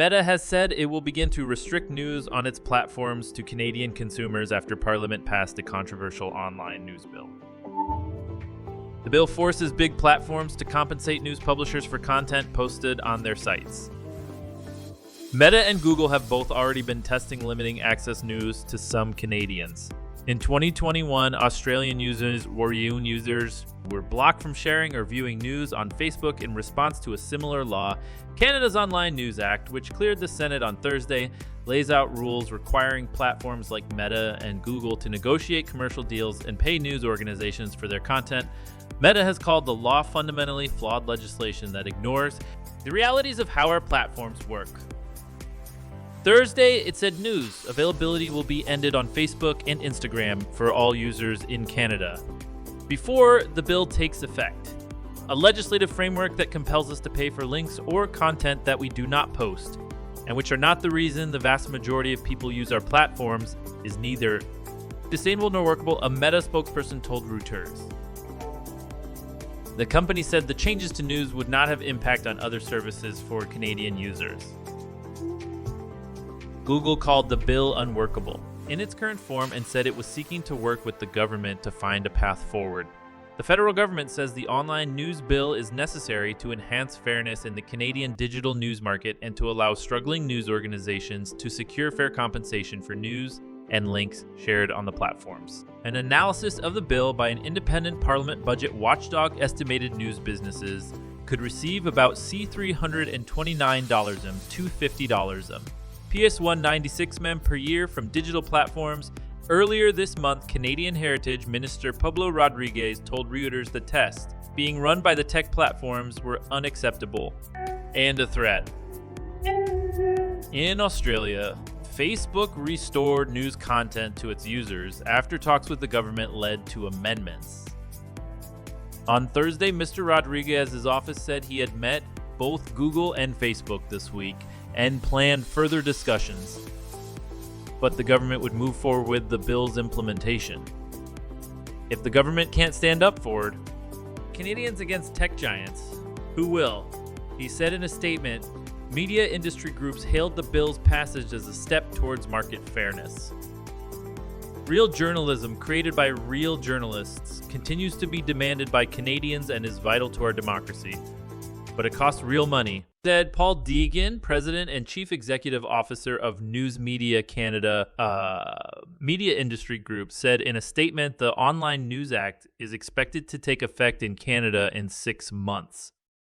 Meta has said it will begin to restrict news on its platforms to Canadian consumers after Parliament passed a controversial online news bill. The bill forces big platforms to compensate news publishers for content posted on their sites. Meta and Google have both already been testing limiting access news to some Canadians. In 2021, Australian users were blocked from sharing or viewing news on Facebook in response to a similar law. Canada's Online News Act, which cleared the Senate on Thursday, lays out rules requiring platforms like Meta and Google to negotiate commercial deals and pay news organizations for their content. Meta has called the law fundamentally flawed legislation that ignores the realities of how our platforms work. Thursday, it said news availability will be ended on Facebook and Instagram for all users in Canada before the bill takes effect. A legislative framework that compels us to pay for links or content that we do not post, and which are not the reason the vast majority of people use our platforms, is neither sustainable nor workable, a Meta spokesperson told Reuters. The company said the changes to news would not have impact on other services for Canadian users. Google called the bill unworkable in its current form and said it was seeking to work with the government to find a path forward. The federal government says the online news bill is necessary to enhance fairness in the Canadian digital news market and to allow struggling news organizations to secure fair compensation for news and links shared on the platforms. An analysis of the bill by an independent Parliament budget watchdog estimated news businesses could receive about $329 to $50 PS196 per year from digital platforms. Earlier this month, Canadian Heritage Minister Pablo Rodriguez told Reuters the tests being run by the tech platforms were unacceptable and a threat. In Australia, Facebook restored news content to its users after talks with the government led to amendments. On Thursday, Mr. Rodriguez's office said he had met both Google and Facebook this week and planned further discussions, but the government would move forward with the bill's implementation. If the government can't stand up for it, Canadians against tech giants, who will? He said in a statement, media industry groups hailed the bill's passage as a step towards market fairness. Real journalism created by real journalists continues to be demanded by Canadians and is vital to our democracy, but it costs real money, said Paul Deegan, President and Chief Executive Officer of News Media Canada. Media industry group said in a statement the Online News Act is expected to take effect in Canada in 6 months.